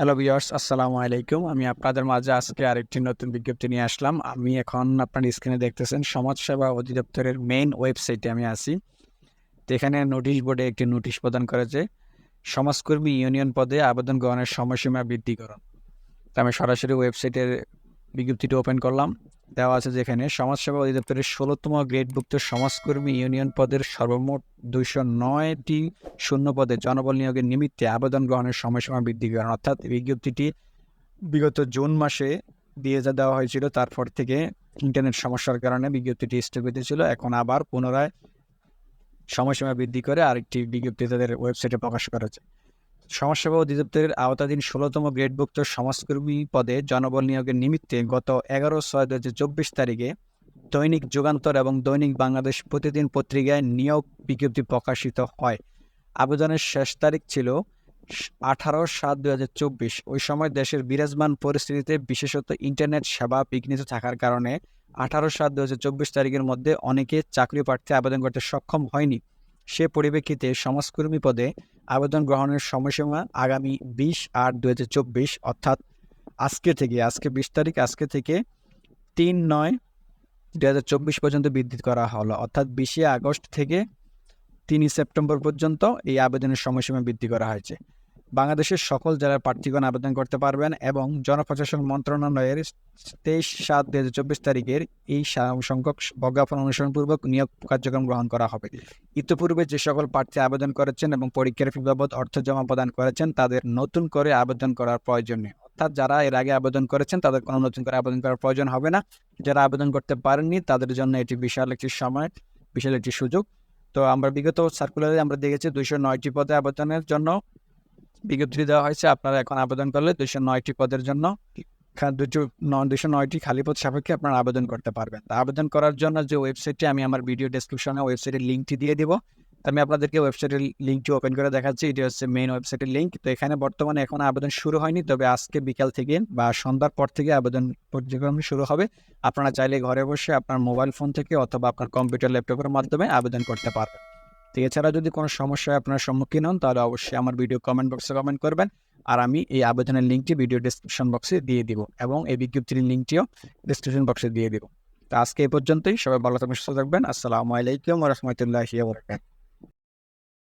Hello viewers, আসসালামু আলাইকুম। আমি আপনাদের মাঝে আজকে আরেকটি নতুন বিজ্ঞপ্তি নিয়ে আসলাম। আমি এখন আপনার স্ক্রিনে দেখতেছেন সমাজসেবা অধিদপ্তরের মেইন ওয়েবসাইটে আমি আছি। তো এখানে নোটিশ বোর্ডে একটি নোটিশ প্রদান করেছে, সমাজকর্মী ইউনিয়ন পদে আবেদন গ্রহণের সময়সীমা বৃদ্ধি করুন। তো আমি সরাসরি ওয়েবসাইটের বিজ্ঞপ্তিটি ওপেন করলাম। দেওয়া আছে যেখানে সমাজসেবা অধিদপ্তরের ১৬তম গ্রেডভুক্ত সমাজকর্মী ইউনিয়ন পদের সর্বমোট ২০৯টি শূন্য পদে জনবল নিয়োগের নিমিত্তে আবেদন গ্রহণের সময়সীমা বৃদ্ধি করুন। অর্থাৎ বিজ্ঞপ্তিটি বিগত জুন মাসে দিয়ে দেওয়া হয়েছিল, তারপর থেকে ইন্টারনেট সমস্যার কারণে বিজ্ঞপ্তিটি স্থগিত ছিল। এখন আবার পুনরায় সময়সীমা বৃদ্ধি করে আরেকটি বিজ্ঞপ্তি তাদের ওয়েবসাইটে প্রকাশ করেছে। সমাজসেবা অধিদপ্তরের আওতাধীন ১৬তম গ্রেডভুক্ত সমাজকর্মী পদে জনবল নিয়োগের নিমিত্তে গত ১১/৬/২০২৪ তারিখে দৈনিক যুগান্তর এবং দৈনিক বাংলাদেশ প্রতিদিন পত্রিকায় নিয়োগ বিজ্ঞপ্তি প্রকাশিত হয়। আবেদনের শেষ তারিখ ছিল ১৮/৭/২০২৪। ওই সময় দেশের বিরাজমান পরিস্থিতিতে বিশেষত ইন্টারনেট সেবা বিঘ্নিত থাকার কারণে ১৮/৭/২০২৪ তারিখের মধ্যে অনেকে চাকরি প্রার্থী আবেদন করতে সক্ষম হয়নি। সে পরিপ্রেক্ষিতে সমাজকর্মী পদে আবেদন গ্রহণের সময়সীমা আগামী ২০/৮/২০২৪ অর্থাৎ আজকে ২০ তারিখ, আজকে থেকে ৩/৯/২০২৪ পর্যন্ত বৃদ্ধি করা হলো। অর্থাৎ ২০শে আগস্ট থেকে ৩ সেপ্টেম্বর পর্যন্ত এই আবেদনের সময়সীমা বৃদ্ধি করা হয়েছে। বাংলাদেশের সকল জেলার প্রার্থীগণ আবেদন করতে পারবেন এবং জনপ্রশাসন মন্ত্রণালয়ের ২৩/৭/২০২৪ তারিখের এই সংখ্যক প্রজ্ঞাপন অনুসরণপূর্বক নিয়োগ কার্যক্রম গ্রহণ করা হবে। ইতিপূর্বে যে সকল প্রার্থী আবেদন করেছেন এবং পরীক্ষার ফি বাবদ অর্থ জমা প্রদান করেছেন তাদের নতুন করে আবেদন করার প্রয়োজন নেই। অর্থাৎ যারা এর আগে আবেদন করেছেন তাদের কোনো নতুন করে আবেদন করার প্রয়োজন হবে না। যারা আবেদন করতে পারেননি তাদের জন্য এটি বিশাল একটি সময়, বিশাল একটি সুযোগ। তো আমরা বিগত সার্কুলারে আমরা দেখেছি ২০৯টি পদে আবেদনের জন্য বিজ্ঞপ্তি দেওয়া হয়েছে। আপনারা এখন আবেদন করলে ২০৯টি পদের জন্য ২০৯টি খালি পদ সাপেক্ষে আপনারা আবেদন করতে পারবেন। তা আবেদন করার জন্য যে ওয়েবসাইটটি আমি আমার ভিডিও ডেসক্রিপশনে ওয়েবসাইটের লিঙ্কটি দিয়ে দিব। আমি আপনাদেরকে ওয়েবসাইটের লিঙ্কটি ওপেন করে দেখাচ্ছি। এটি হচ্ছে মেইন ওয়েবসাইটের লিঙ্ক। তো এখানে বর্তমানে এখন আবেদন শুরু হয়নি, তবে আজকে বিকাল থেকে বা সন্ধ্যার পর থেকে আবেদন কার্যক্রম শুরু হবে। আপনারা চাইলে ঘরে বসে আপনার মোবাইল ফোন থেকে অথবা আপনার কম্পিউটার ল্যাপটপের মাধ্যমে আবেদন করতে পারবেন। তো এছাড়া যদি কোনো সমস্যায় আপনার সম্মুখীন হন তাহলে অবশ্যই আমার ভিডিও কমেন্ট বক্সে কমেন্ট করবেন, আর আমি এই আবেদনের লিঙ্কটি ভিডিও ডেসক্রিপশন বক্সে দিয়ে দিব এবং এই বিজ্ঞপ্তির লিঙ্কটিও ডেসক্রিপশন বক্সে দিয়ে দিব। তো আজকে এই পর্যন্তই। সবাই ভালো থাকবেন, সুস্থ থাকবেন। আসসালামু আলাইকুম ওয়া রাহমাতুল্লাহি ওয়া বারাকাতুহু।